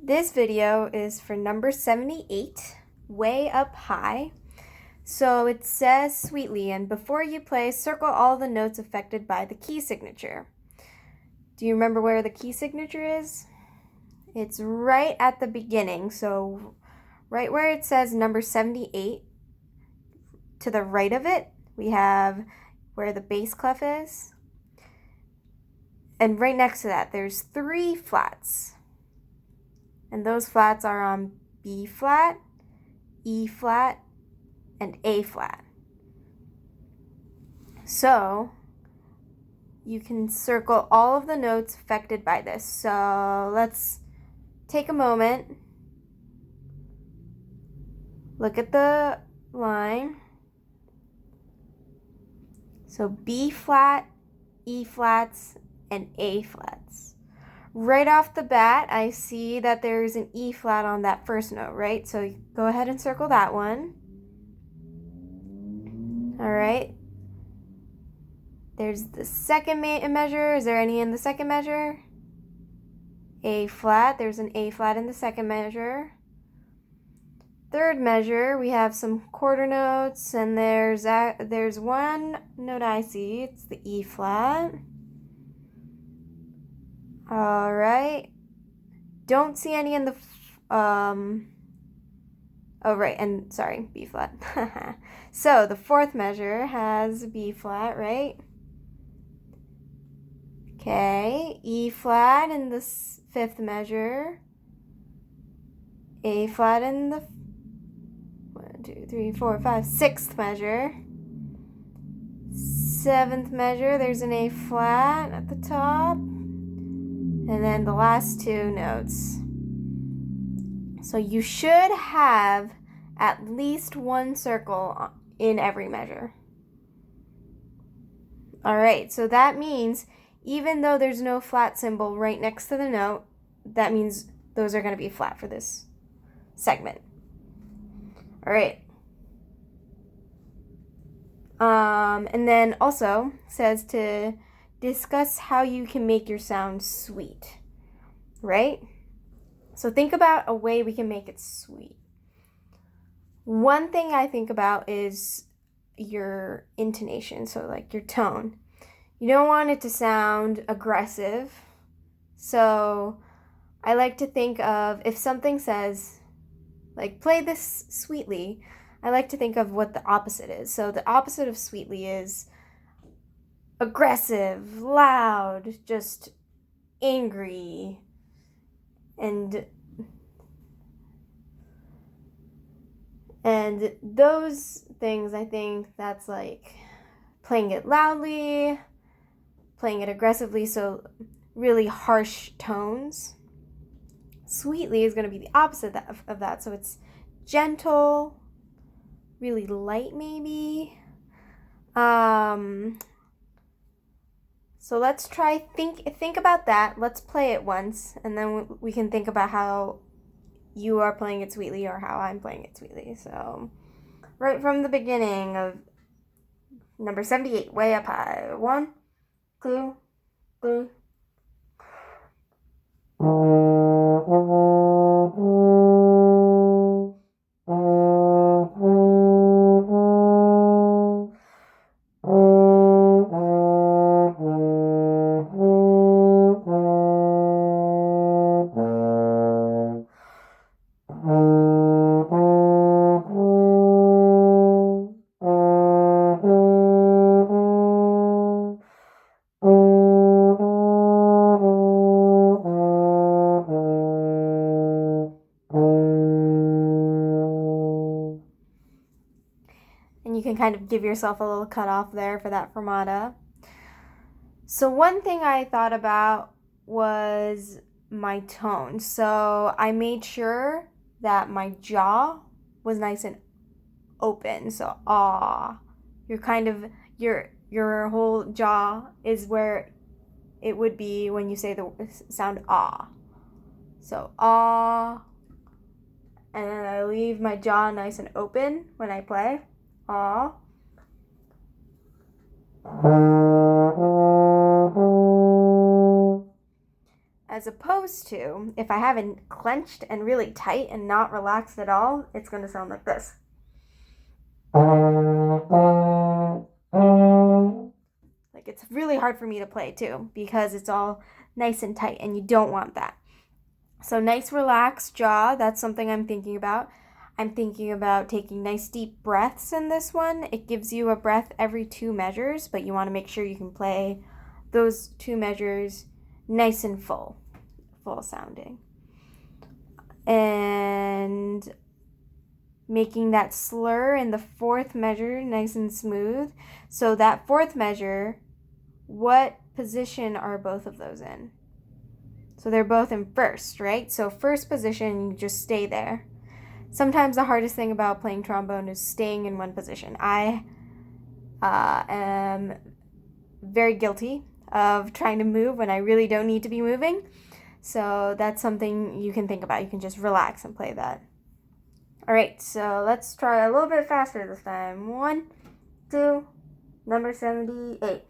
This video is for number 78, Way Up High. So it says sweetly, and before you play, circle all the notes affected by the key signature. Do you remember where the key signature is? It's right at the beginning, so right where it says number 78, to the right of it, we have where the bass clef is. And right next to that, there's 3 flats. And those flats are on B flat, E flat, and A flat. So you can circle all of the notes affected by this. So let's take a moment. Look at the line. So B flat, E flats, and A flats. Right off the bat, I see that there's an E flat on that first note, right? So go ahead and circle that one. All right. There's the second measure. Is there any in the second measure? A flat. There's an A flat in the second measure. Third measure, we have some quarter notes, and there's one note I see. It's the E flat. All right. Don't see any in the B flat. So the fourth measure has B flat, right? Okay, E flat in the fifth measure. A flat in the 6th measure. Seventh measure, there's an A flat at the top. And then the last 2 notes. So you should have at least 1 circle in every measure. All right, so that means even though there's no flat symbol right next to the note, that means those are going to be flat for this segment. All right. And then also says to discuss how you can make your sound sweet, right? So think about a way we can make it sweet. One thing I think about is your intonation, so like your tone. You don't want it to sound aggressive. So I like to think of, if something says, like, play this sweetly, I like to think of what the opposite is. So the opposite of sweetly is aggressive, loud, just angry, and those things, I think that's like playing it loudly, playing it aggressively, so really harsh tones. Sweetly is going to be the opposite of that, so it's gentle, really light maybe. So let's try, think about that. Let's play it once, and then we can think about how you are playing it sweetly or how I'm playing it sweetly. So right from the beginning of number 78, Way Up High. 1, 2, 3. And you can kind of give yourself a little cutoff there for that fermata. So one thing I thought about was my tone. So I made sure that my jaw was nice and open. So you're kind of your whole jaw is where it would be when you say the sound ah. So ah, and then I leave my jaw nice and open when I play. Ah. As opposed to, if I have it clenched and really tight and not relaxed at all, it's going to sound like this. Like, it's really hard for me to play too because it's all nice and tight, and you don't want that. So nice relaxed jaw, that's something I'm thinking about. I'm thinking about taking nice deep breaths in this one. It gives you a breath every 2 measures, but you want to make sure you can play those 2 measures nice and full sounding. And making that slur in the 4th measure nice and smooth. So that 4th measure, what position are both of those in? So they're both in first, right? So first position, you just stay there. Sometimes the hardest thing about playing trombone is staying in one position. I am very guilty of trying to move when I really don't need to be moving. So that's something you can think about. You can just relax and play that. All right, so let's try a little bit faster this time. 1, 2, number 78.